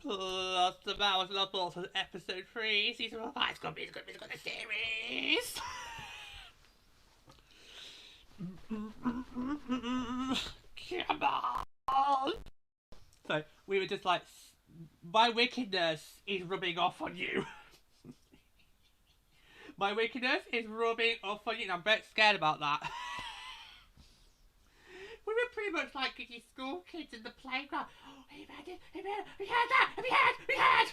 Plus the Mouth Love Balls on episode 3, season 5. It's gonna be the series. Come on. So we were just like, my wickedness is rubbing off on you. My wickedness is rubbing off on you, and I'm very scared about that. We were pretty much like your school kids in the playground. Oh, we had it, we had that, we had.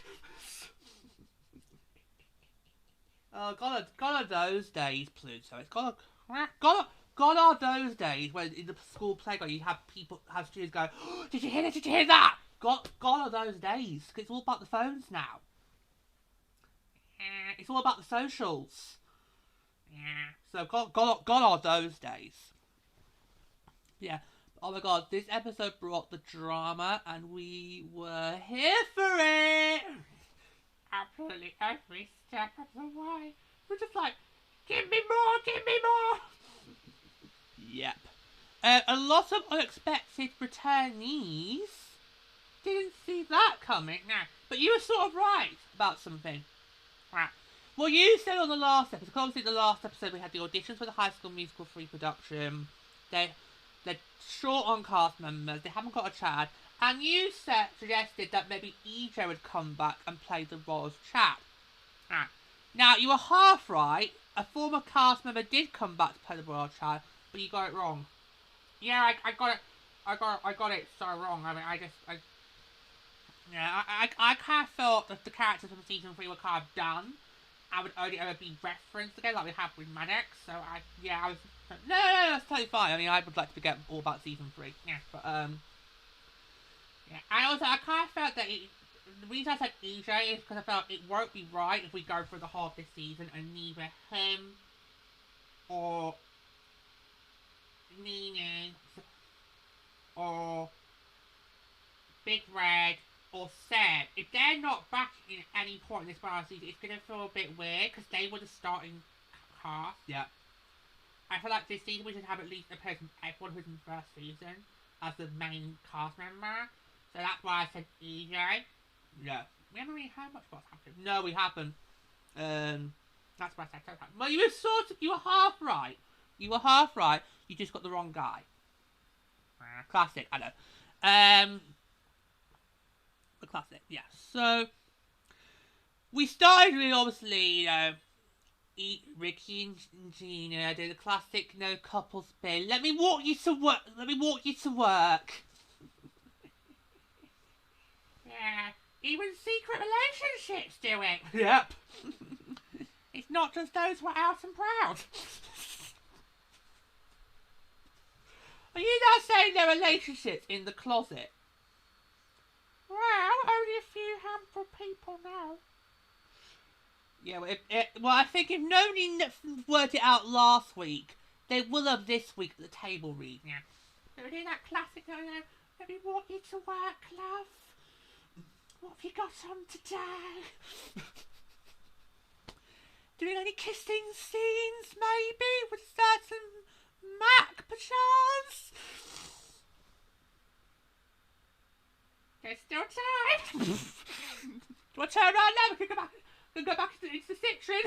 Oh, gone are those days, Pluto. It's gone are those days when in the school playground you have students go, oh, did you hear this? Did you hear that? Gone are those days. Cause it's all about the phones now. It's all about the socials. Yeah. So gone are those days. Yeah. Oh my god, this episode brought the drama and we were here for it. Absolutely every step of the way. We're just like, give me more, give me more. Yep. A lot of unexpected returnees. Didn't see that coming. No. But you were sort of right about something. Right. Well, you said on the last episode, because obviously the last episode we had the auditions for the High School Musical 3 production. They're short on cast members, they haven't got a Chad, and you suggested that maybe EJ would come back and play the role of Chad. Right. Now, you were half right. A former cast member did come back to play the role of Chad, but you got it wrong. Yeah, I got it. I got it so wrong. I mean, I kind of felt that the characters from season 3 were kind of done. I would only ever be referenced again, like we have with Maddox. So I was no, that's totally fine. I mean, I would like to forget all about season 3. Yeah, but yeah. I kind of felt that the reason I said EJ is because I felt it won't be right if we go through the whole of this season and neither him or Nina or Big Red or Seb, if they're not back in any point in this final season, it's going to feel a bit weird because they were the starting cast. Yeah. I feel like this season we should have at least a person, everyone who's in the first season, as the main cast member. So that's why I said EJ. Yeah. We haven't really heard much what's happening. No, we haven't. That's why I said so. Well, you were half right. You were half right. You just got the wrong guy. Classic, I know. The classic, yeah. So we started with obviously, Ricky and Gina did a classic couple spin. Let me walk you to work. Yeah, even secret relationships do it. Yep. It's not just those who are out and proud. Are you now saying there are relationships in the closet? Well, only a few handful people know. Yeah, well, I think if nobody worked it out last week, they will have this week at the table read. Yeah. So we're doing that classic, let me walk you to work, love. What have you got on today? Doing any kissing scenes, maybe, with certain Mac, perchance? There's still time. Do I turn around now? We can go back into the section.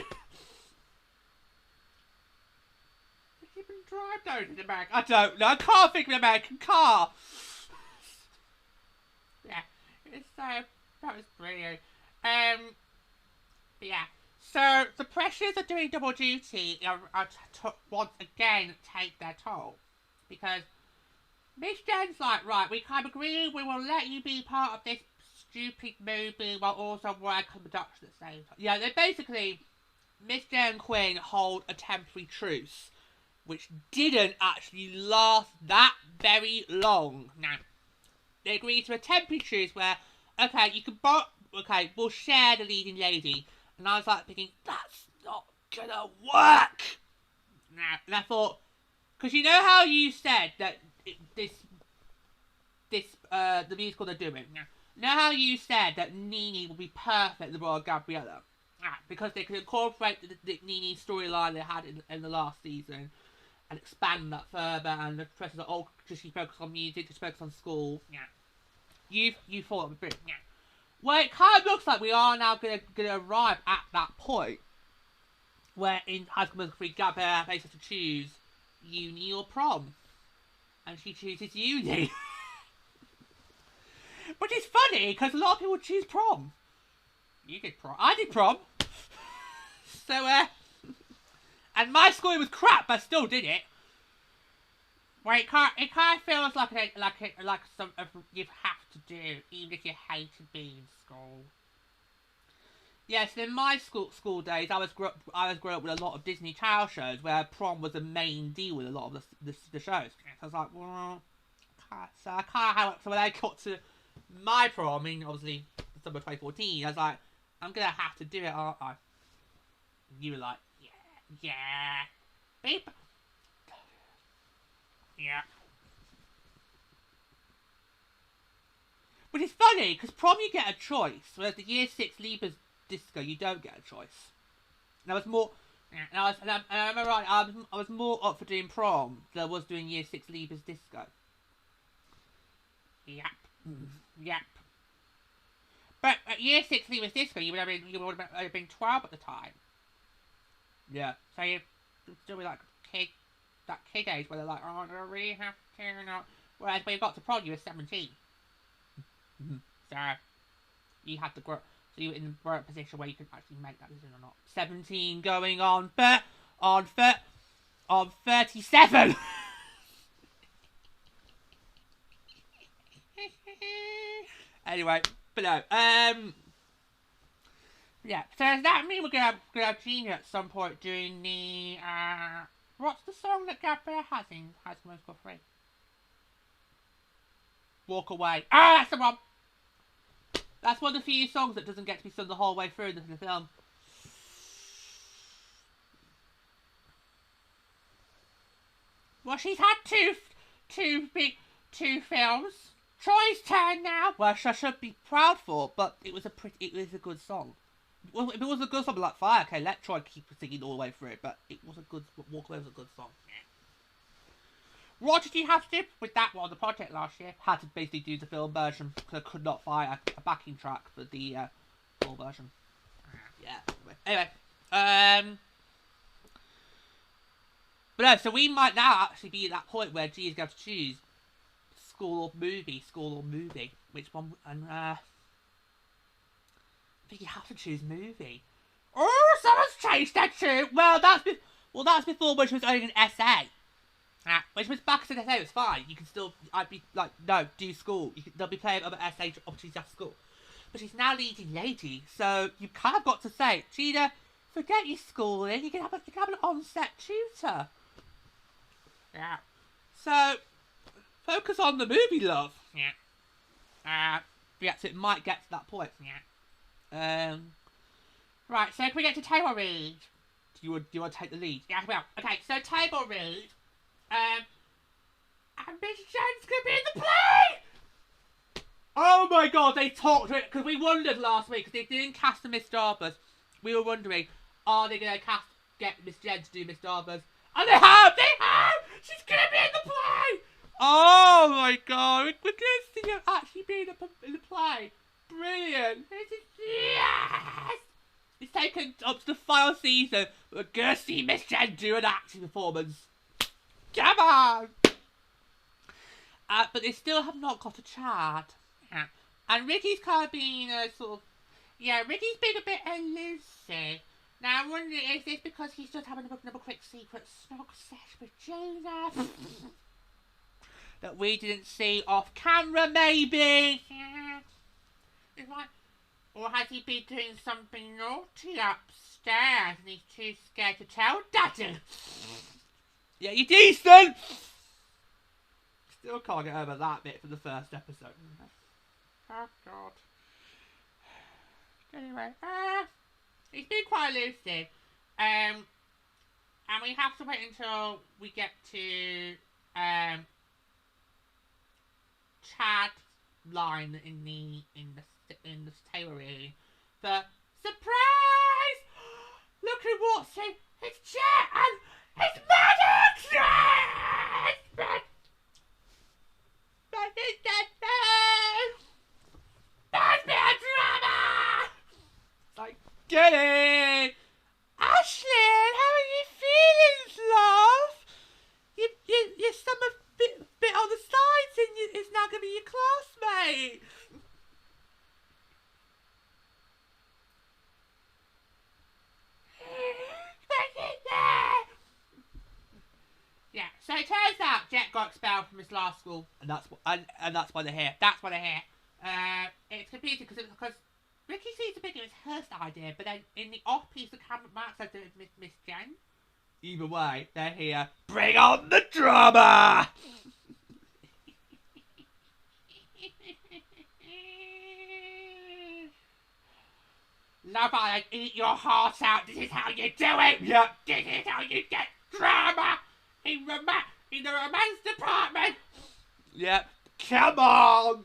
Has she been drive down to the American? I don't know. I can't think of an American car. Yeah, that was brilliant. But yeah. So the pressures of doing double duty once again take their toll, because Miss Jen's like, right, we kind of agree we will let you be part of this stupid movie while also working on production at the same time. Yeah, they basically, Miss Jen and Quinn hold a temporary truce, which didn't actually last that very long. Now, they agreed to a temporary truce where, okay, you can we'll share the leading lady. And I was like thinking, that's not gonna work. Now, and I thought, because you know how you said that this the musical they're doing. Know how you said that Nini would be perfect in the role of Gabriella? Because they could incorporate the Nini storyline they had in the last season and expand that further, and the press is like, oh, does she focus on music, does she focus on school? You thought it would be. Well, it kind of looks like we are now gonna arrive at that point where in High School Musical 3, Gabriella faces to choose uni or prom, and she chooses uni. Which is funny, because a lot of people choose prom. You did prom. I did prom. So, and my school was crap, but I still did it. Well, it kind of feels like something you have to do, even if you hated being in school. Yes, in my school days, I was growing up with a lot of Disney Channel shows where prom was the main deal with a lot of the shows. So I was like, well, so I can't have it. So when I got to my prom, I mean, obviously, December 2014, I was like, I'm gonna have to do it, aren't I? You were like, yeah, beep. Yeah. But it's funny, because prom you get a choice, whereas the Year 6 Libras disco, you don't get a choice. And I was more... And I remember I was more up for doing prom than I was doing Year 6 Libras disco. Yep. Yep. But at Year 6 Libras disco, you would have been 12 at the time. Yeah. So you still be like that kid age where they're like, oh, do I really have to or not? Whereas when you got to prom, you were 17. So you had to grow. So you were in a position where you could actually make that decision or not. 17 going on 37. Anyway, but no. Yeah. So does that mean we're gonna have Gina at some point doing the what's the song that Gabriella has in High School Musical 3? Walk Away. Ah, that's the one. That's one of the few songs that doesn't get to be sung the whole way through the film. Well, she's had two films. Troy's turn now. Well, I should be proud for, but it was a good song. Well, if it was a good song, I'd be like, fine, okay, let Troy keep singing all the way through it. But it was a good Walk Away was a good song. What did you have to do with that one on the project last year? Had to basically do the film version because I could not find a backing track for the full version. Yeah. Anyway, but no, so we might now actually be at that point where G's going to choose school or movie. Which one? And I think you have to choose movie. Oh, someone's changed that too. Well, that's before when she was owning an essay. Which was back in the day, it was fine. You can still, I'd be like, no, do school. They'll be playing other essay opportunities after school. But she's now leading lady, so you kind of got to say, Gina, forget your schooling. You can have an on-set tutor. Yeah. So focus on the movie, love. Yeah. Yeah. So it might get to that point. Yeah. Right. So can we get to table read? Do you want to take the lead? Yeah. Well. Okay. So table read. And Miss Jen's gonna be in the play! Oh my god, they talked to it, because we wondered last week, because they didn't cast the Miss Darbers. We were wondering, are they gonna get Miss Jen to do Miss Darbers? And they have! She's gonna be in the play! Oh my god, we're gonna see her actually be in the play. Brilliant! Yes! It's taken up to the final season, we're gonna see Miss Jen do an acting performance. Come on! But they still have not got a Chad. Yeah. And Ricky's kind of been sort of... Yeah, Ricky's been a bit elusive. Now I'm wondering, is this because he's just having another quick secret snog sesh with Gina? That we didn't see off camera, maybe? Yeah. It's like, or has he been doing something naughty upstairs and he's too scared to tell Daddy? Yeah, you're decent! Still can't get over that bit from the first episode. Oh, God. Anyway, he's been quite elusive. And we have to wait until we get to, Chad line in the tailoring. The surprise! Look at what's in his chair and his Maddox! That's been a drama! Like, get it! Ashlyn, how are you feeling, love? Your summer bit on the sides and it's now going to be your classmate. Yeah, so it turns out Jet got expelled from his last school, and that's why they're here. That's why they're here. It's confusing because Ricky seems to think it was her idea, but then in the off piece, the camera mark said it was Miss Jen. Either way, they're here. Bring on the drama! Love, I eat your heart out. This is how you do it. Yep. This is how you get drama in the romance department. Yep. Come on.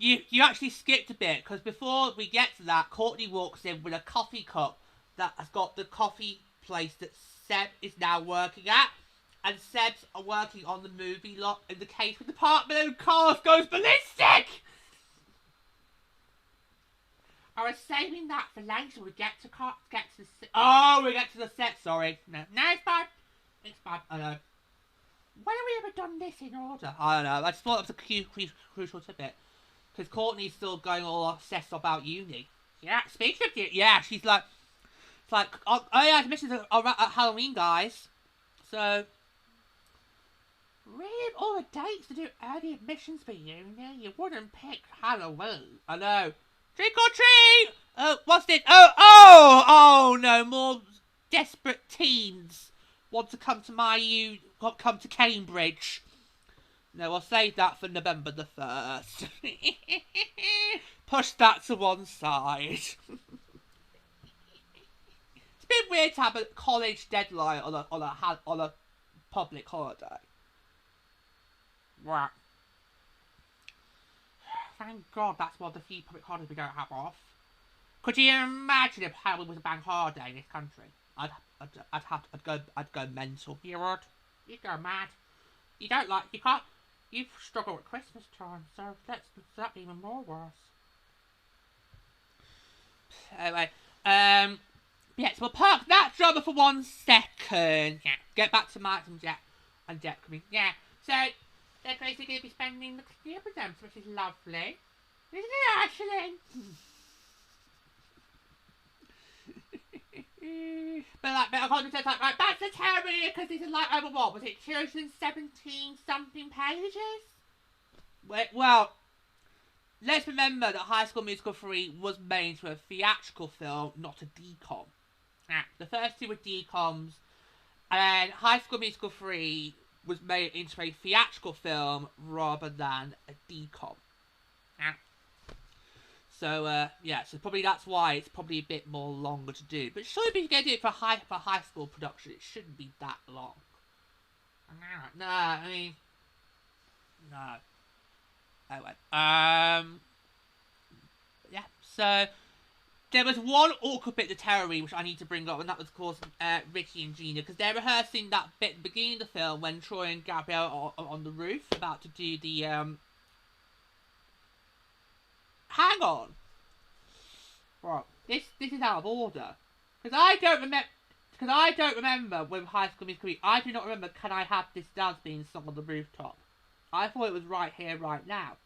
You actually skipped a bit, because before we get to that, Courtney walks in with a coffee cup that has got the coffee place that Seb is now working at. And Seb's are working on the movie lot in the catering department and Cars goes ballistic! I was saving that for later. We get to the set, sorry. No, it's fine. It's fine, I know. When have we ever done this in order? I don't know, I just thought it was a crucial tidbit. Because Courtney's still going all obsessed about uni. Yeah, speaking of you, yeah, she's like, it's like, oh yeah, admissions are at Halloween, guys. So, read all the dates to do early admissions for uni. You wouldn't pick Halloween. I know. Trick or treat! Oh, what's this? Oh no, more desperate teens want to come to come to Cambridge. No, I'll save that for November the 1st. Push that to one side. It's a bit weird to have a college deadline on a public holiday. Right. Thank God that's one of the few public holidays we don't have off. Could you imagine if Halloween was a bank holiday in this country? I'd go mental. You would? You'd go mad. You struggle with Christmas time, so that's even more worse. Anyway, yeah, so we'll park that drama for 1 second. Yeah, get back to Max and Jet coming. Yeah, so they're basically going to be spending the year with them, which is lovely. Isn't it, actually? But I can't just like, right, back to Terry, because this is like over what? Was it 217 something pages? Well, let's remember that High School Musical 3 was made into a theatrical film, not a decom. The first 2 were decoms, and High School Musical 3 was made into a theatrical film rather than a decom. So, yeah, so probably that's why it's probably a bit more longer to do. But surely if you're going to do it for high school production, it shouldn't be that long. No, I mean, no. Anyway, yeah, so there was one awkward bit of terroring which I need to bring up, and that was, of course, Ricky and Gina, because they're rehearsing that bit at the beginning of the film when Troy and Gabrielle are on the roof about to do the, hang on. Right, this is out of order. Because I don't remember with High School Musical 3, I do not remember Can I Have This Dance being sung on the rooftop. I thought it was Right Here, Right Now.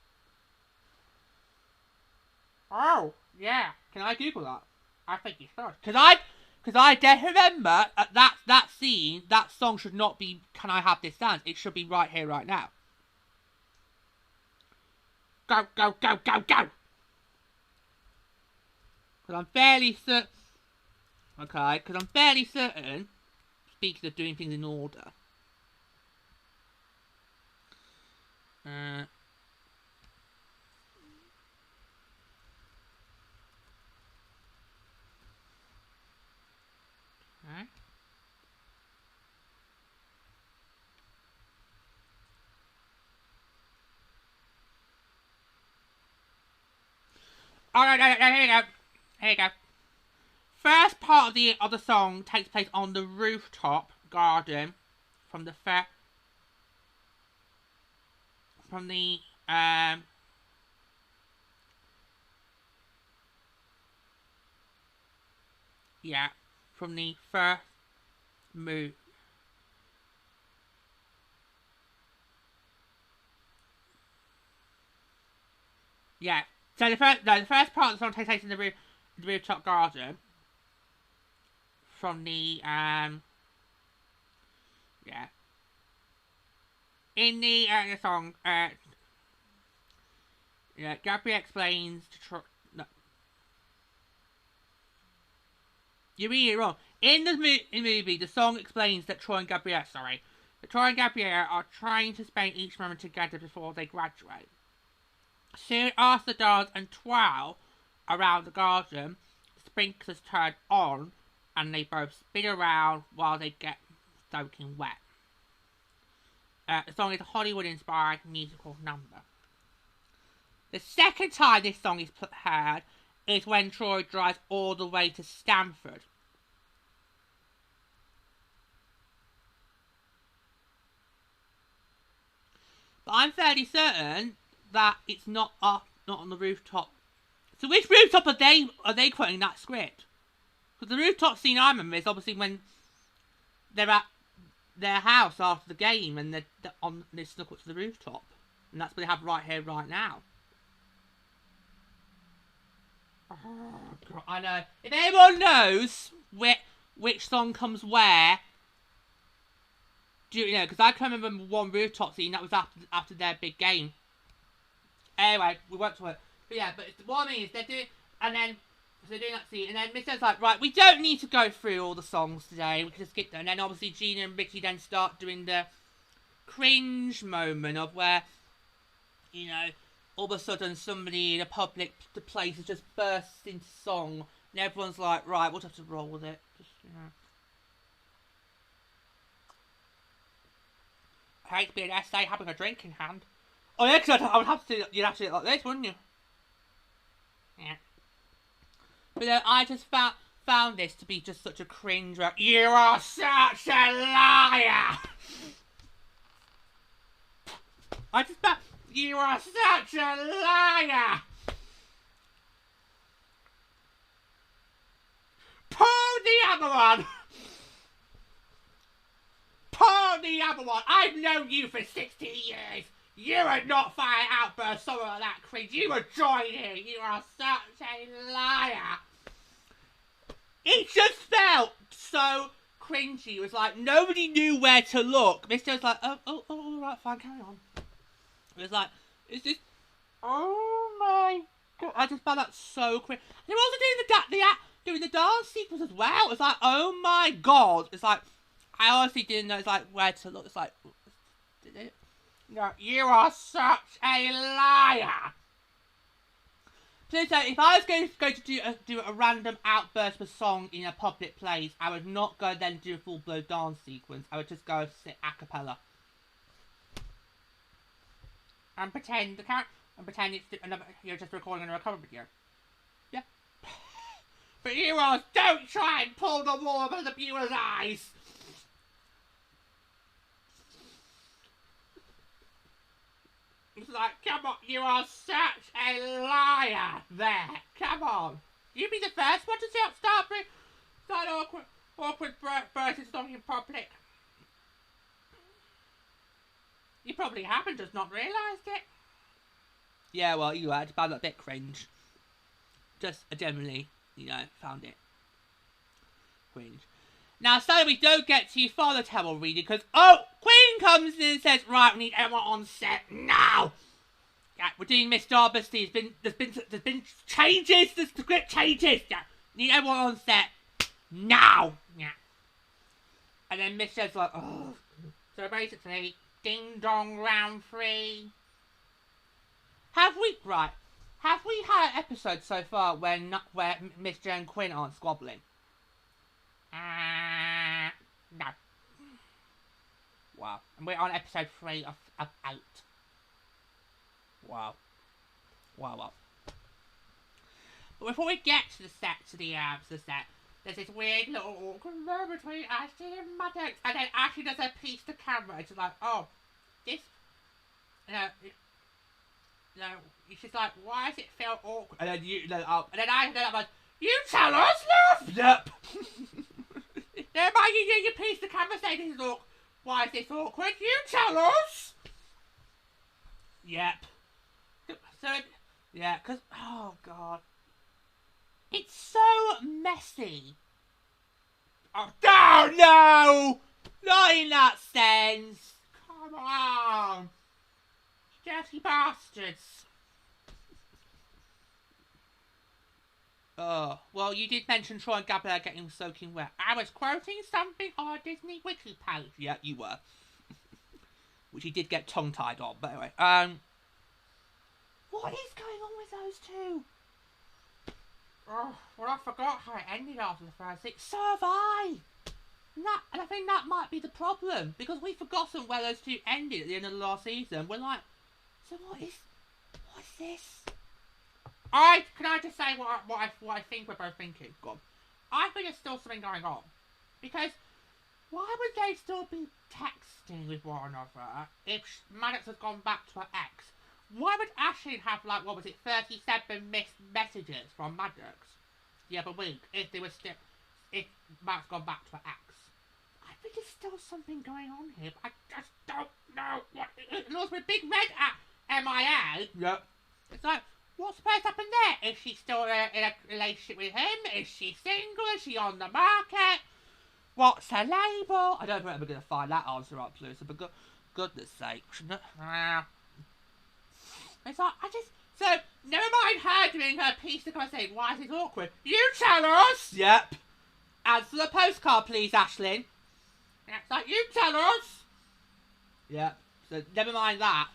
Oh, yeah. Can I Google that? I think you should. Because I don't remember that scene, that song should not be Can I Have This Dance. It should be Right Here, Right Now. Go, go, go, go, go! Because I'm fairly certain... Okay, because I'm fairly certain, speaking of doing things in order... Okay. Oh, no, here you go. Here you go. First part of the song takes place on the rooftop garden from the first move. Yeah. So the first part of the song takes place in the rooftop garden from the yeah. In the song, yeah, Gabrielle explains to Troy. No, you're reading it wrong. In the movie, the song explains that Troy and Gabrielle are trying to spend each moment together before they graduate. Soon after the dolls and twirl around the garden, the sprinklers turn on, and they both spin around while they get soaking wet. The song is a Hollywood-inspired musical number. The second time this song is heard is when Troy drives all the way to Stanford. But I'm fairly certain that it's not on the rooftop. So which rooftop are they quoting that script? Because the rooftop scene I remember is obviously when they're at their house after the game and they snuck up to the rooftop, and that's what they have right here, right now. Oh, God, I know. If anyone knows which song comes where, do you know? Because I can remember one rooftop scene that was after their big game. Anyway, we went to it. But yeah, but what I mean is they're doing, and then so they're doing that scene, and then Mr. like, right, we don't need to go through all the songs today. We can just skip them. And then obviously Gina and Ricky then start doing the cringe moment of where, you know, all of a sudden somebody in a public place has just bursts into song, and everyone's like, right, we'll just have to roll with it. Just, you know. I hate to be an essay having a drink in hand. Oh yeah, because I would have to. You'd have to do it like this, wouldn't you? Yeah. But I just found this to be just such a cringe. You are such a liar. I just found you are such a liar. Pull the other one. Pull the other one. I've known you for 60 years. You are not firing outbursts, something like that cringe. You were joining. You are such a liar. It just felt so cringy. It was like nobody knew where to look. Mr. was like, oh, right, fine, carry on. It was like, it's just, oh my God. I just found that so cringe. They were also doing the dance sequence as well. It's like, oh my God. It's like, I honestly didn't know, it's like, where to look. It's like, did it? No, you are such a liar. So if I was going to do a random outburst of a song in a public place, I would not go then do a full-blown dance sequence. I would just go sit a cappella. And pretend you're just recording a recovery video. Yeah. But you all don't try and pull the wool over the viewer's eyes. It's like, come on, you are such a liar there. Come on. You be the first one to start awkward versus song in public. You probably haven't just not realised it. Yeah, well, you had found it a bit cringe. Just generally, you know, found it cringe. Now, sadly, we don't get to Father Table reading because, Queen comes in and says, right, we need everyone on set now. Yeah, we're doing Miss Darby. There's been changes. The script changes. Yeah, need everyone on set now. Yeah. And then Miss says like, oh. So basically, ding dong round 3. Have we had an episode so far where Miss Jo and Quinn aren't squabbling? No. Wow. And we're on episode 3 of 8. Wow. But before we get to the set, there's this weird little awkward moment between Ashley and Maddox, and then Ashley does a piece to camera, and she's like, oh, this, she's like, why does it feel awkward? And then I'm like, you tell us, love! Yep. Then you do your piece to camera saying this is awkward. Why is this awkward? You tell us! Yep. So, yeah, because, oh, God. It's so messy. Oh, no! Not in that sense. Come on. Dirty bastards. Oh, well, you did mention Troy and Gabrielle getting soaking wet. I was quoting something on a Disney Wiki page. Yeah, you were. Which you did get tongue-tied on, but anyway. What is going on with those two? Oh, well, I forgot how it ended after the first six. So have I. And I think that might be the problem. Because we've forgotten where those two ended at the end of the last season. We're like, so what's this? Can I just say what I think we're both thinking? Go on. I think there's still something going on. Because why would they still be texting with one another if Maddox has gone back to her ex? Why would Ashley have, like, what was it, 37 missed messages from Maddox the other week if Maddox gone back to her ex? I think there's still something going on here, but I just don't know what it is. And also with Big Red at MIA, yep. It's like, what's supposed to happen there? Is she still in a relationship with him? Is she single? Is she on the market? What's her label? I don't think we're going to find that answer out, Pluto, but goodness sake. It's like, so, never mind her doing her piece to come and say, why is this awkward? You tell us! Yep. Answer the postcard, please, Ashlyn. It's like, you tell us! Yep. So, never mind that.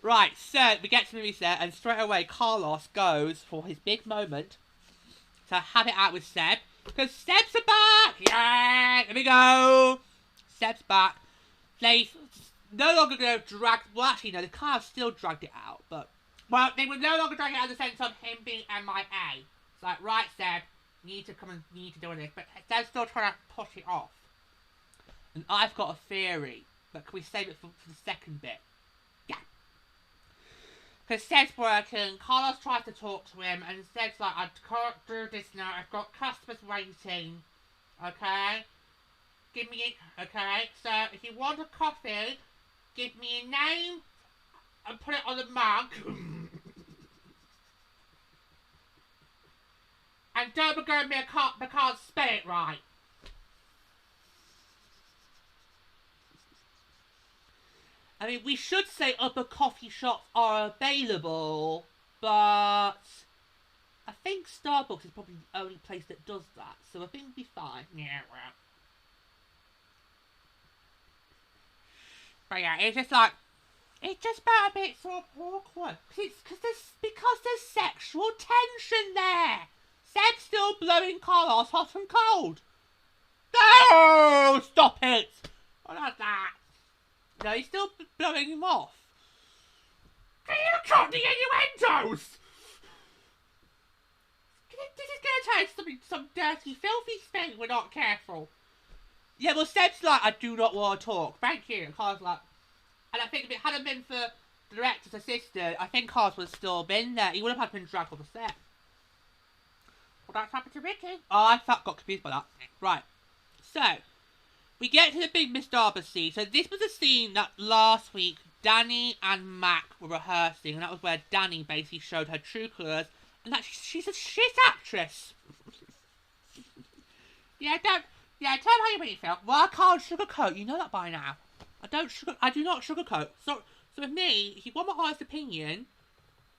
Right, so, we get to the movie set, and straight away, Carlos goes for his big moment to have it out with Seb. Because Seb's back! Yeah! There we go! Seb's back. They no longer going to drag... Well, actually, no, they kind of still dragged it out, but... Well, they would no longer drag it out in the sense of him being MIA. It's like, right, Seb, you need to do this. But Seb's still trying to push it off. And I've got a theory. But can we save it for the second bit? Yeah. Because Seb's working, Carlos tries to talk to him, and Seb's like, I can't do this now, I've got customers waiting. Okay? Give me it. Okay? So, if you want a coffee, give me a name and put it on the mug. And don't regard me a card because spell it right. I mean, we should say other coffee shops are available, but I think Starbucks is probably the only place that does that, so I think we'll be fine. Yeah, well. But yeah, it's just like, it just felt a bit sort of awkward. Because there's sexual tension there. Seb's still blowing Carlos hot and cold. No! Stop it! What was that? No, he's still blowing him off. Can you cut the innuendos? This is going to turn some dirty, filthy thing. We're not careful. Yeah, well, Seb's like, I do not want to talk. Thank you. And Carl's like, and I think if it hadn't been for the director's assistant, I think Carl would have still been there. He would have had been dragged off the set. Well, that's happened to Ricky. Oh, I got confused by that. Right. So, we get to the big Miss Darby scene. So, this was a scene that last week Danny and Mac were rehearsing. And that was where Danny basically showed her true colours. And that she's a shit actress. Yeah, tell me how you really feel. Well, I can't sugarcoat. You know that by now. I do not sugarcoat. So with me, if you want my honest opinion,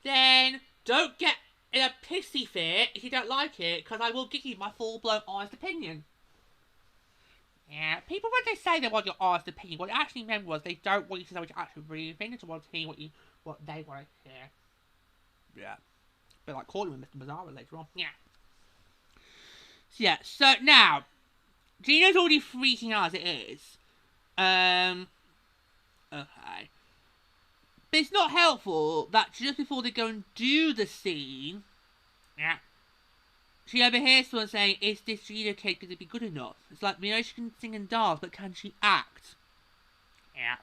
then don't get in a pissy fit if you don't like it, because I will give you my full-blown honest opinion. Yeah, people when they say they want your honest opinion, what it actually meant was they don't want you to know what you actually really think, they just want to hear what they want to hear. Yeah. But like calling with Mr. Bizarro later on. Yeah. So yeah, so now, Gina's already freaking out as it is. Okay. But it's not helpful that just before they go and do the scene, Yeah. She overhears someone saying, is this Gina kid going to be good enough? It's like, we know she can sing and dance, but can she act? Yeah.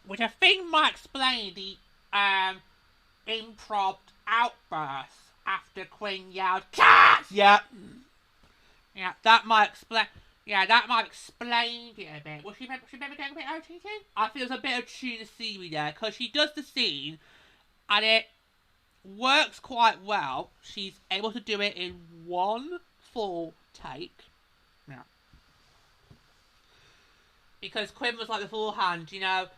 Which I think might explain the improv outburst after Quinn yelled, "Cats!" Yeah. Yeah, that might explain. Yeah, that might explain it a bit. Was she maybe getting a bit OTT? I feel there's a bit of tuna seaweed there, because she does the scene, and it works quite well. She's able to do it in one full take. Yeah. Because Quinn was like beforehand, you know,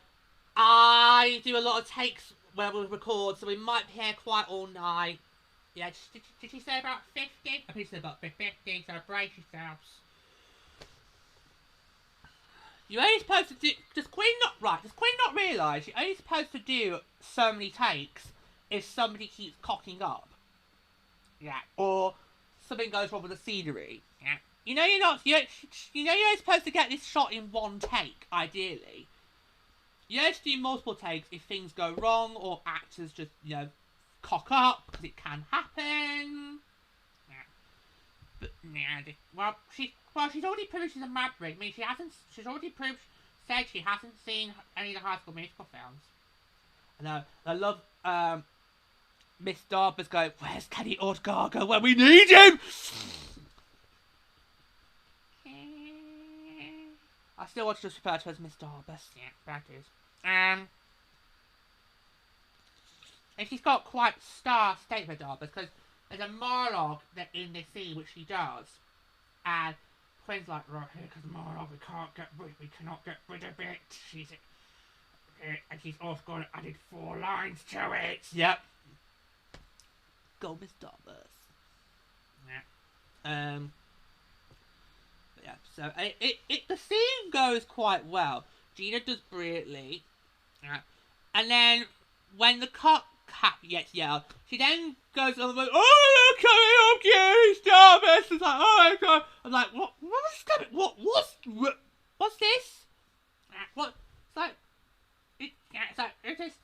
I do a lot of takes when we record, so we might be here quite all night. Yeah, did she say about 50? I think she said about 50, so brace yourselves. You're only supposed to do... Does Quinn not realise you're only supposed to do so many takes if somebody keeps cocking up? Yeah. Or something goes wrong with the scenery. Yeah. You know you're not... You know you're only supposed to get this shot in one take, ideally. You have to do multiple takes if things go wrong or actors just, you know, cock up, because it can happen. Yeah. But, yeah, she's already proved she's a maverick. I mean, she's already said she hasn't seen any of the High School Musical films. I love, Miss Darby's going, where's Kenny Ortega when we need him? I still want to just refer to her as Miss Darbus. Yeah, that is. And she's got quite star statement, Darbus, because there's a monologue that in this scene which she does, and Quinn's like, right, here comes the monologue, we cannot get rid of it. And she's also got added 4 lines to it. Yep. Go, Miss Darbus. Yeah. Yeah, so the scene goes quite well. Gina does brilliantly. And then when the cop gets yelled, she then goes on like, oh, look coming up, you Starbucks. It's like, oh my god. I'm like, what's coming? What's this? What? It's like, it just,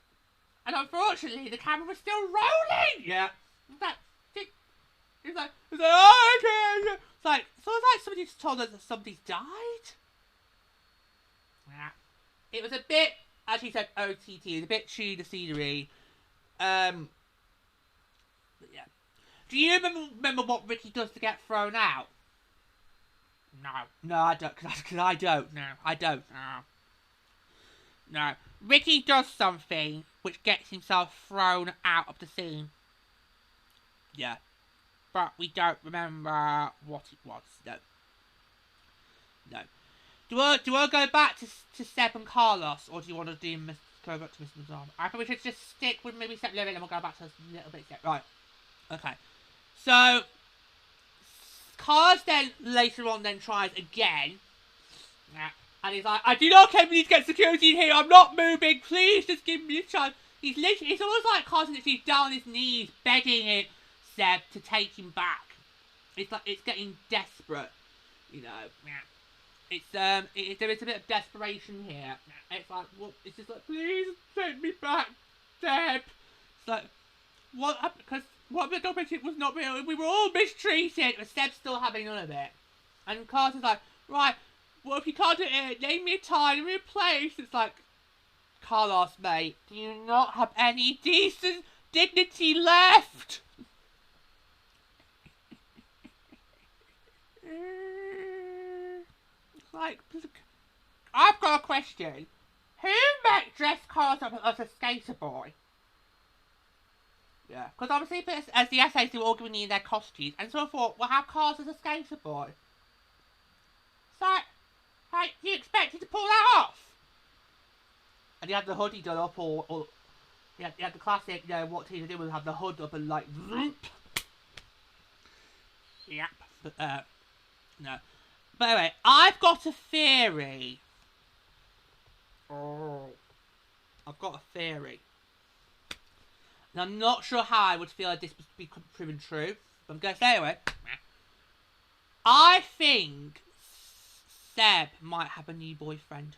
and unfortunately the camera was still rolling. Yeah. It's like, oh, okay. It's like somebody just told us that somebody's died. Yeah. It was a bit, as she said, OTT. It was a bit chewy, the scenery. But yeah. Do you remember what Ricky does to get thrown out? No, I don't. Because I don't. No, I don't. No. Ricky does something which gets himself thrown out of the scene. Yeah. But we don't remember what it was. No. Do I go back to Seb and Carlos, or do you want to go back to Mr. Mazar? I think we should just stick with maybe Seb Levin and we'll go back to a little bit. Right. Okay. So Carlos then later on then tries again. Yeah. And he's like, I do not care if we need to get security in here. I'm not moving. Please just give me a chance. It's almost like Carlos is down on his knees, begging it. Seb to take him back. It's like it's getting desperate, you know. It's there is a bit of desperation here. It's like, well, it's just like, please take me back, Seb. It's like, what? Because what the government was not real. We were all mistreated, but Seb's still having none of it. And Carter's like, right, well, if you can't do it, name me a time, name me a place. It's like, Carlos, mate, do you not have any decent dignity left? Like, I've got a question. Who dressed Carlos up as a skater boy? Yeah, because obviously as the essays they were all giving you their costumes, and so I thought, well, have Carlos as a skater boy. So, like, you expected to pull that off? And he had the hoodie done up, or he had the classic, you know, what he did was have the hood up and like, zoop. Yep. But, no. But anyway, I've got a theory. I've got a theory. And I'm not sure how I would feel if this would be proven true. But I'm going to say anyway. I think Seb might have a new boyfriend.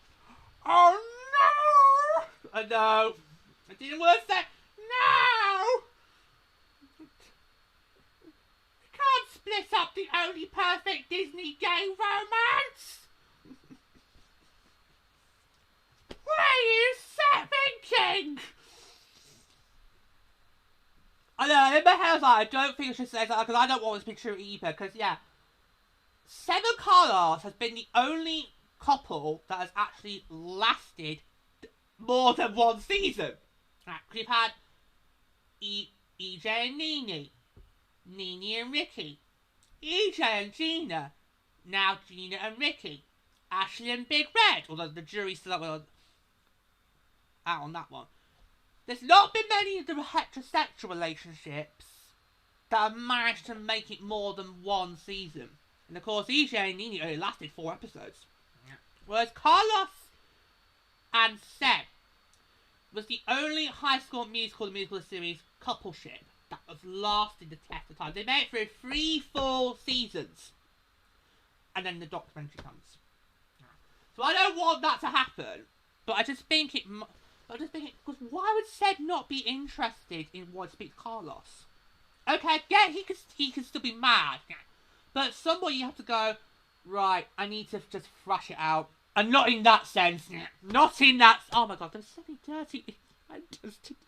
Oh no! I know. I didn't want to say no! split up the only perfect Disney gay romance? What are you thinking? I know, in my head I was like, I don't think I should say that because I don't want this to be true either. Because, yeah, Seven Carlos has been the only couple that has actually lasted more than one season. We've had EJ and Nene, Nene and Ricky, EJ and Gina, now Gina and Ricky, Ashley and Big Red, although the jury's still out on that one. There's not been many of the heterosexual relationships that have managed to make it more than one season. And of course, EJ and Nene only lasted 4 episodes. Whereas Carlos and Seb was the only High School Musical, the musical series, coupleship that has lasted the test of time. They made it through 3 full seasons. And then the documentary comes. So I don't want that to happen. But I just think it... because why would Seb not be interested in wanting to speak to Carlos? Okay, yeah, he can still be mad. But at some point you have to go, right, I need to just thrash it out. And not in that sense. Not in that... Oh my god, there's so many dirty innuendos today.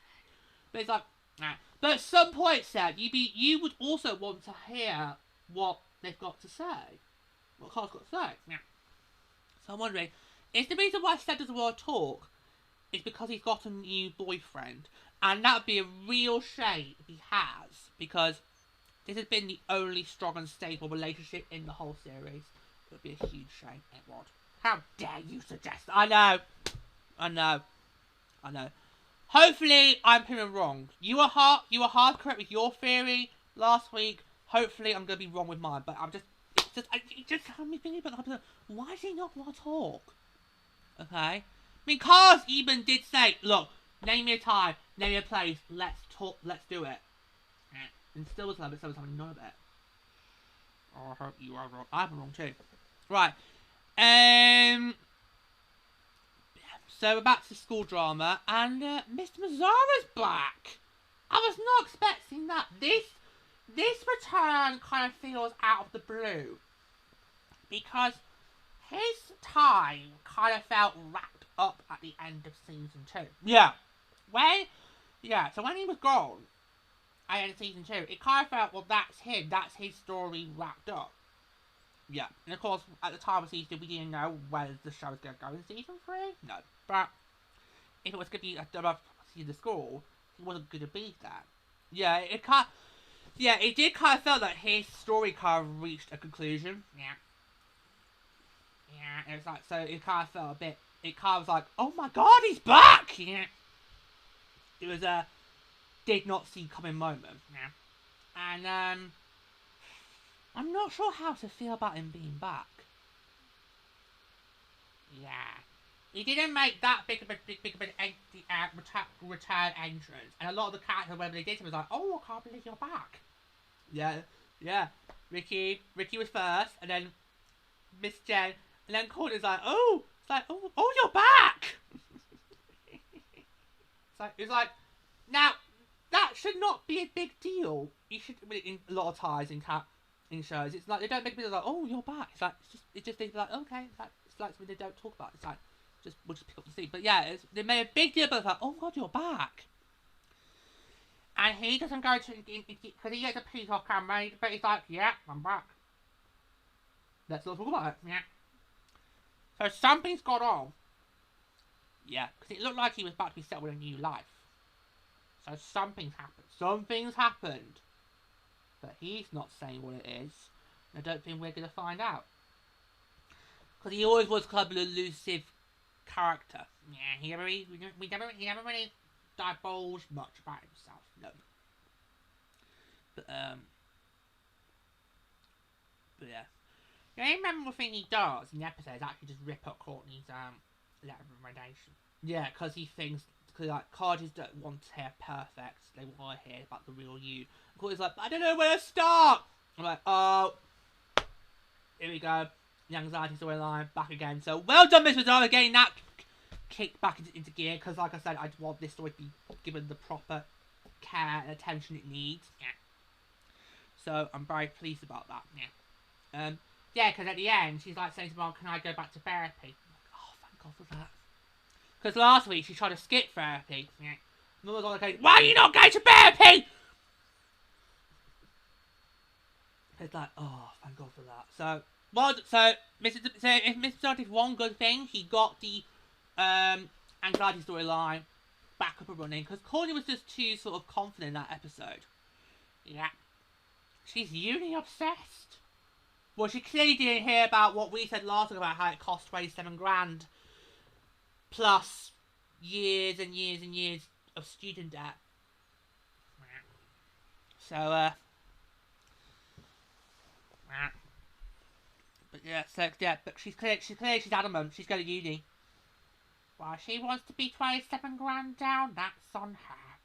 But it's like... Nah. But at some point, Seb, you would also want to hear what they've got to say. What Carl's got to say. Yeah. So I'm wondering, is the reason why Seb doesn't want to talk is because he's got a new boyfriend? And that would be a real shame if he has. Because this has been the only strong and stable relationship in the whole series. It would be a huge shame. It would. How dare you suggest that? I know. Hopefully, I'm proven wrong. You were hard correct with your theory last week. Hopefully, I'm going to be wrong with mine. But it just had me thinking about the why does he not want to talk? Okay? I mean, Cars even did say, look, name me a time, name me a place, let's talk, let's do it. And still was like, something none of it. Oh, I hope you are wrong. I'm wrong too. Right. So we're back to school drama, and Mr. Mazzara's back. I was not expecting that. This return kind of feels out of the blue, because his time kind of felt wrapped up at the end of season 2. Yeah. So when he was gone at the end of season 2, it kind of felt, well, that's him. That's his story wrapped up. Yeah, and of course, at the time of season 2, we didn't know where the show was going to go in season 3. No, but if it was going to be a double season of school, he wasn't going to be that. Yeah, it did kind of feel that his story kind of reached a conclusion. Yeah, it was like, so it kind of felt a bit, it kind of was like, oh my god, he's back! Yeah. It was a did not see coming moment. Yeah. And, I'm not sure how to feel about him being back. Yeah. He didn't make that big of a return entrance. And a lot of the characters, when they did it, was like, oh, I can't believe you're back. Yeah. Ricky was first, and then Miss Jen, and then Courtney's like, oh, you're back! It's like, now, that should not be a big deal. You should, in a lot of ties in shows, it's like they don't make people like, oh, you're back. It's like it's just they're like, okay, it's like something they don't talk about. It's like we'll just pick up the scene. But yeah, they made a big deal about it, like, oh god, you're back. And he doesn't go to because he gets a peacock camera, but he's like, yeah, I'm back. Let's not talk about it. Yeah. So something's gone on. Yeah, because it looked like he was about to be set with a new life. So something's happened. But he's not saying what it is. I don't think we're going to find out. Because he always was kind of an elusive character. Yeah, he never really divulged much about himself. No. But yeah. The only memorable thing he does in the episode is actually just rip up Courtney's letter of recommendation. Yeah, because he thinks, because like, colleges don't want to hear perfect, they want to hear about the real you. And Courtney's like, I don't know where to start! I'm like, oh, here we go. The anxiety storyline, back again. So, well done, Miss Madonna, getting that kicked back into gear, because like I said, I want this story to be given the proper care and attention it needs. Yeah. So I'm very pleased about that. Yeah, because at the end she's like saying to Mom, "Can I go back to therapy?" I'm like, oh, thank God for that. Because last week she tried to skip therapy. Yeah. Mum was on the case. Why are you not going to therapy? It's like, oh, thank God for that. So, well, so if Mr. Dark did one good thing, he got the anxiety storyline back up and running. Because Courtney was just too sort of confident in that episode. Yeah. She's uni obsessed. Well, she clearly didn't hear about what we said last week about how it cost 27 grand. Plus years and years and years of student debt. So, but yeah, but she's adamant. She's going to uni. Well, she wants to be 27 grand down. That's on her.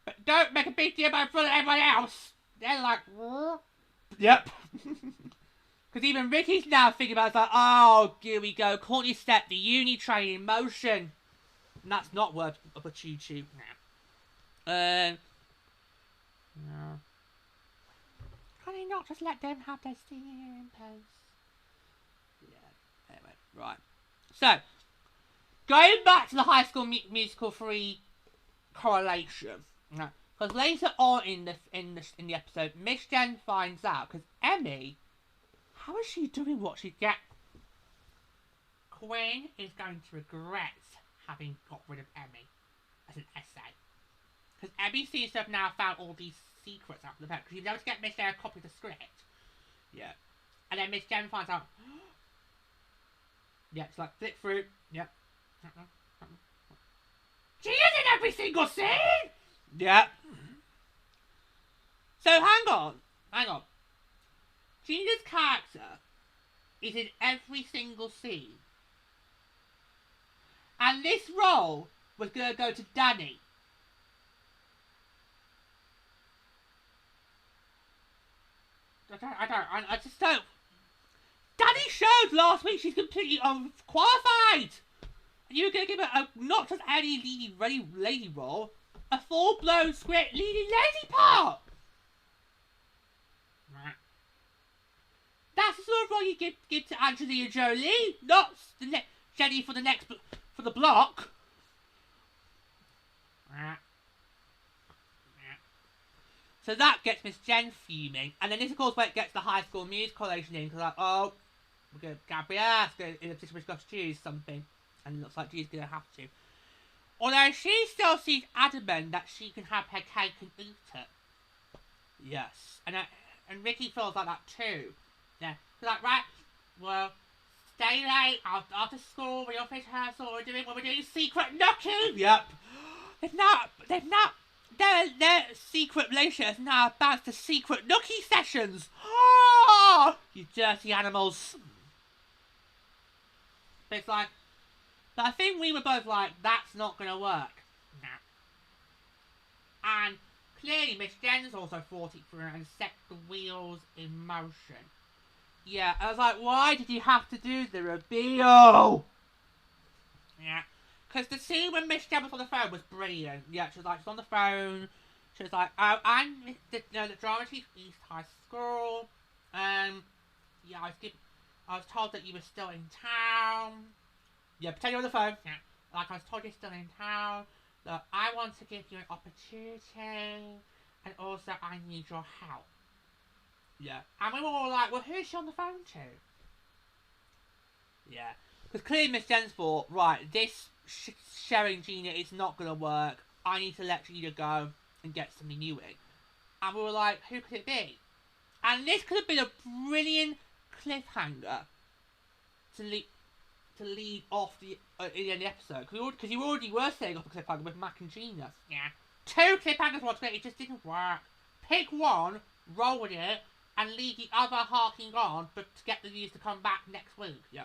But don't make a big deal about it in front of everyone else. They're like, what? Yep. Because even Ricky's now thinking about it. It's like, oh, here we go. Courtney set the uni train in motion. And that's not worth of a choo-choo. No. Can they not just let them have their singing in post? Yeah. Anyway, right. So, going back to the High School Musical 3 correlation. Because later on in the episode, Miss Jen finds out, because Emmy, how is she doing what she gets? Quinn is going to regret having got rid of Emmy as an essay. Because Emmy seems to have now found all these secrets out of the book. Because you've able to get Miss Jen a copy of the script. Yeah. And then Miss Jen finds out. Yeah, it's like flip through. Yep. She is in every single scene! Yep. So hang on. Gina's character is in every single scene. And this role was going to go to Danny. I just don't. Danny showed last week she's completely unqualified. And you were going to give her not just any leading lady role, a full-blown script leading lady part. That's the sort of role you give to Angelina Jolie, not Jenny for the block. So that gets Miss Jen fuming, and then this of course where it gets the High School Musical correlation in, because like, oh, we're going to Gabrielle's in a position where she's got to choose something, and it looks like she's going to have to. Although she still seems adamant that she can have her cake and eat it. Yes, and Ricky feels like that too. Yeah, she's like, right, well, stay late after school. We'll finish rehearsal. We're doing secret knocking. Yep. They've not. Their secret relationship is now about to secret nookie sessions. Oh, you dirty animals. But it's like, but I think we were both like, that's not going to work. No. And clearly Miss Jen's also thought it through and set the wheels in motion. Yeah, I was like, why did you have to do the reveal? Yeah. Because the scene when Miss Jen was on the phone was brilliant. Yeah, she was like, she's on the phone. She was like, oh, I'm the drama teacher at East High School. Yeah, I was told that you were still in town. Yeah, pretend you're on the phone. Yeah. Like, I was told you're still in town. Look, I want to give you an opportunity. And also, I need your help. Yeah. And we were all like, well, who's she on the phone to? Yeah. Because clearly Miss Jen's thought, right, this sharing Gina is not going to work. I need to let Gina go and get something new in. And we were like, who could it be? And this could have been a brilliant cliffhanger to lead off the in the episode. Because you already were setting up a cliffhanger with Mac and Gina. Yeah. 2 cliffhangers once, but it just didn't work. Pick one, roll with it, and leave the other harking on, but to get the news to come back next week. Yeah.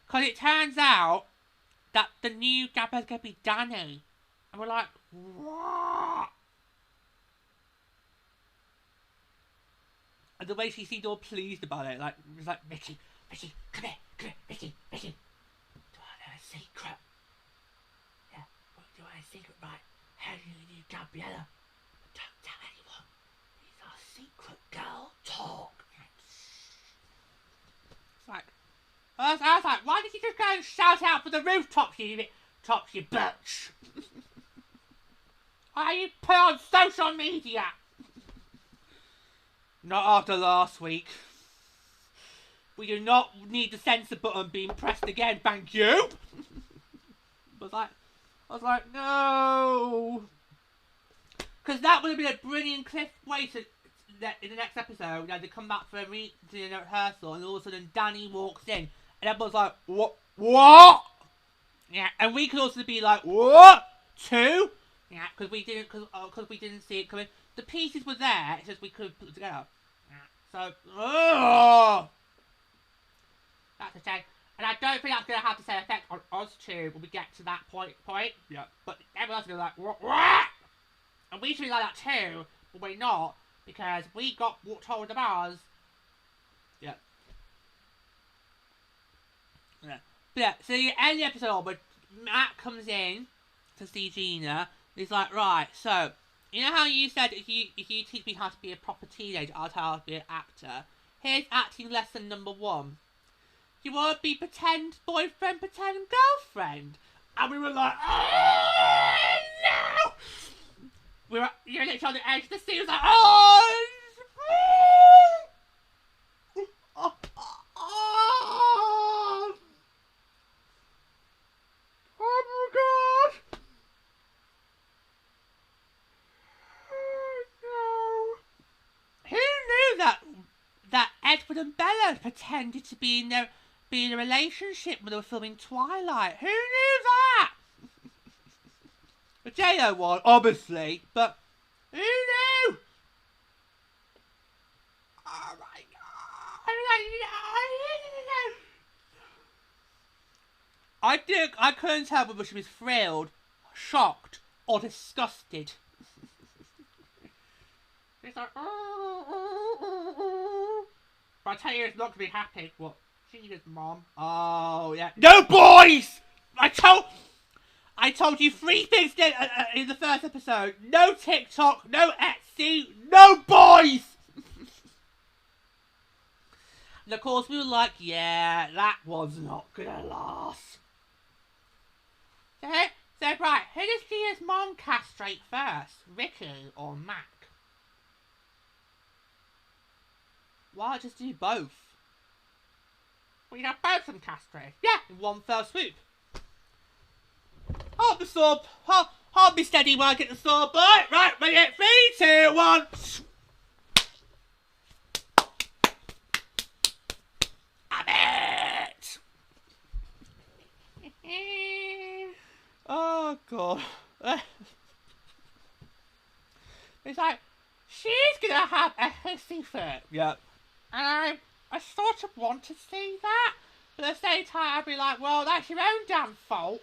Because it turns out that the new Gabrielle's going to be Danny. And we're like, what? And the way she seemed all pleased about it, like, it was like, Mickey, come here, Mickey. Do I know a secret? Yeah, do I know a secret, right? How do you knew Gabriella? Don't tell anyone. I was like, why did you just go and shout out for the rooftops, you bitch? Why you put on social media? Not after last week. We do not need the censor button being pressed again, thank you. I was like, no. Because that would have been a brilliant cliff way to, in the next episode, you know, they come back for a rehearsal, and all of a sudden Danny walks in, and everyone's like, what? Yeah, and we could also be like, what? Two? Yeah, because we didn't see it coming. The pieces were there, it's just we couldn't put it together. Yeah. So, that's a shame. And I don't think that's going to have the same effect on us two when we get to that point. Yeah. But everyone else is going to be like, what? And we should be like that too, but we're not, because we got told of ours. Yeah. Yeah. But yeah, so you end the episode where Matt comes in to see Gina. He's like, right, so, you know how you said if you teach me how to be a proper teenager, I'll tell you how to be an actor? Here's acting lesson number 1. You want to be pretend boyfriend, pretend girlfriend? And we were like, oh, no! We were literally on the edge of the seat. It was like, oh, oh, oh, oh my god! Oh no! Who knew that Edward and Bella pretended to be in a relationship when they were filming Twilight? Who knew that? The J.O. one, obviously, but who knew? Oh my god! I couldn't tell whether she was thrilled, shocked, or disgusted. It's like, but I tell you, it's not to be happy. What? Gina's mom. Oh yeah. No boys. I told you 3 things in the first episode. No TikTok, no Etsy, no boys! And of course we were like, yeah, that one's not gonna last. So right, who does Gina's mom castrate first? Ricky or Mac? Why not just do both? Well, you have both of them castrated. Yeah, in one fell swoop. Hold the sword. Hold me steady while I get the sword. Right, ready, 3, 2, 1. I'm it. Oh god. It's like, she's gonna have a hissy fit. Yep. And I sort of want to see that, but at the same time I'd be like, well, that's your own damn fault.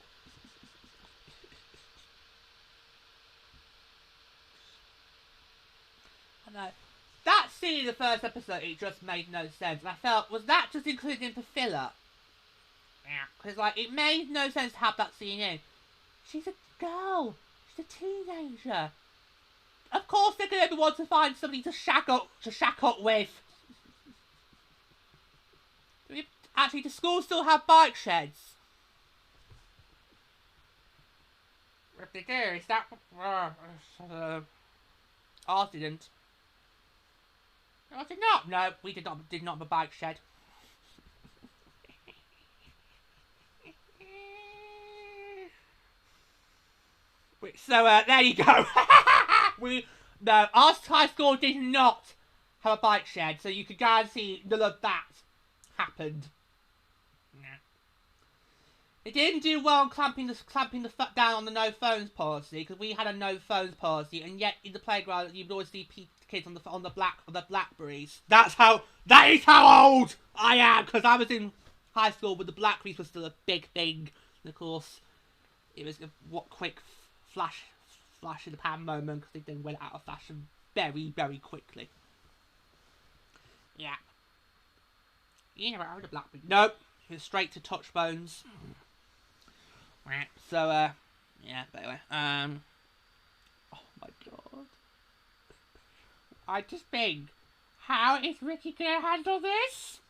I know. That scene in the first episode, it just made no sense. And I felt, was that just included in for filler? Yeah. Because, like, it made no sense to have that scene in. She's a girl. She's a teenager. Of course they're going to want to find somebody to shack up with. Actually, does school still have bike sheds? If they do, is that... ours didn't. I did not. No, we did not have a bike shed. So, there you go. No, our high school did not have a bike shed, so you could guarantee none of that happened. No. It didn't do well clamping the foot down on the no phones policy, because we had a no phones policy, and yet in the playground you would always see kids on the Blackberries. That is how old I am, because I was in high school when the Blackberries was still a big thing. And of course, it was a quick flash in the pan moment, because they then went out of fashion very, very quickly. Yeah. You never owned a Blackberry? Nope. It was straight to touch phones. So, yeah, but anyway, oh my god. I just think, how is Ricky gonna handle this?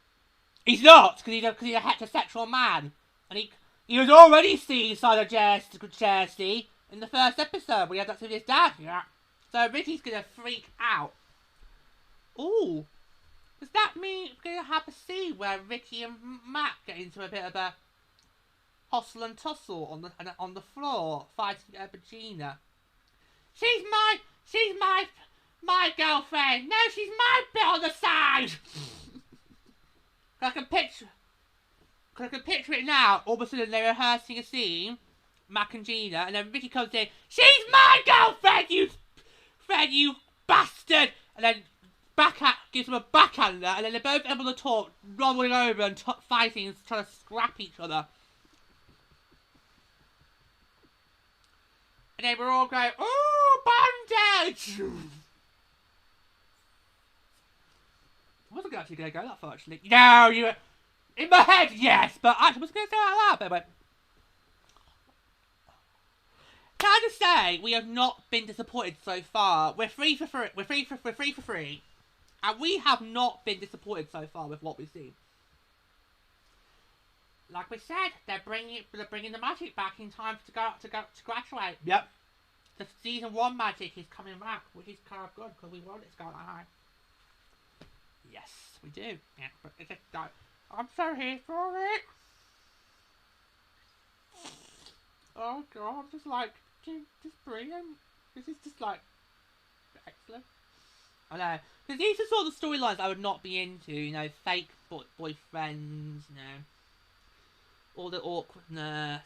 He's not, because he's a heterosexual man. And he was already seen inside of Jersey in the first episode when he had that with his dad. Yeah. So Ricky's going to freak out. Ooh. Does that mean we're going to have a scene where Ricky and Matt get into a bit of a hustle and tussle on the floor, fighting over Gina? She's my girlfriend. No, she's my bit on the side. I can picture it now. All of a sudden they're rehearsing a scene, Mac and Gina, and then Ricky comes in. She's my girlfriend, you bastard! And then gives him a backhander, and then they're both able to talk, rolling over and fighting and trying to scrap each other. And then we're all going, ooh, bondage! I wasn't actually going to go that far, actually. No, you... In my head, yes, but I was going to say that out loud. But can I just say, we have not been disappointed so far. We're free for free. And we have not been disappointed so far with what we've seen. Like we said, they're bringing the magic back in time to graduate. Yep. The season 1 magic is coming back, which is kind of good because we want it to go that high. Yes, we do. Yeah, but it's just like, I'm so here for it. Oh god, just like, just brilliant. This is just like excellent. I know, because these are sort of the storylines I would not be into. You know, fake boyfriends. You know, all the awkwardness.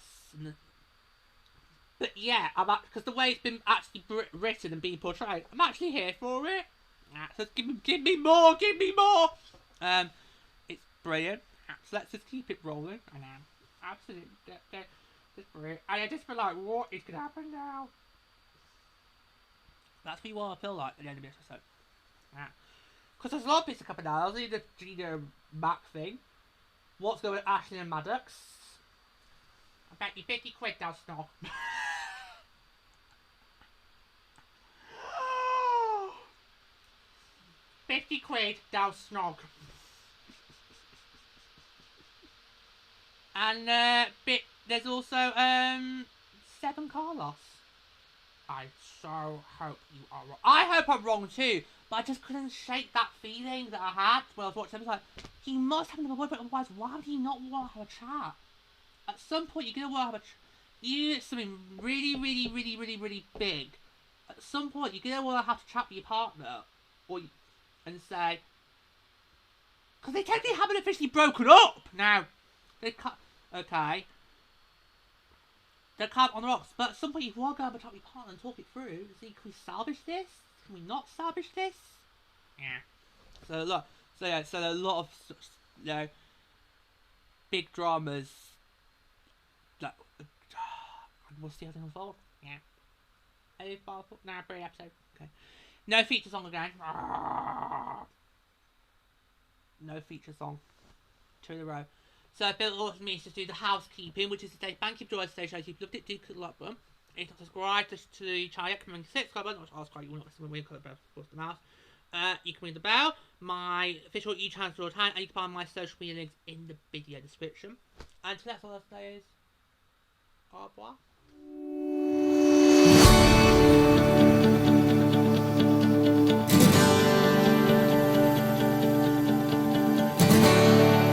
But yeah, because the way it's been actually written and being portrayed, I'm actually here for it. So give me more. It's brilliant. So let's just keep it rolling. I know, absolutely, it's brilliant. And I just feel like, what is gonna happen now? That's what I feel like at the end of this episode. Because there's a lot of bits to cover now. There's the Gina Mac thing. What's going with Ashley and Maddox? I bet you 50 quid, thou snog. 50 quid, thou snog. And there's also 7 Carlos. I so hope you are wrong. I hope I'm wrong too, but I just couldn't shake that feeling that I had when I was watching. I was like, he must have another boyfriend, otherwise why would he not want to have a chat? At some point you're going to want to have a chat. You do something really big. At some point you're going to want to have to chat with your partner. And say, because they technically haven't officially broken up. Now, they can't, okay. They're kind of on the rocks, but at some point you want to go and chat with your partner and talk it through. See, can we salvage this? Can we not salvage this? Yeah. So a lot of, you know, big dramas. Like, we'll see how they unfold. Yeah. Nah, great episode. Okay. No feature song again. No feature song. 2 in a row. So Bill orders me to do the housekeeping, which is to say thank you for joining the station. If you loved it, do click the like button. If you subscribe to the channel, come and subscribe button, which I'll subscribe. You will not listen when we cut the bell, of course, the mouse. You can ring the bell. My official YouTube channel is all the time, and you can find my social media links in the video description. And so that's all I'll say is au revoir.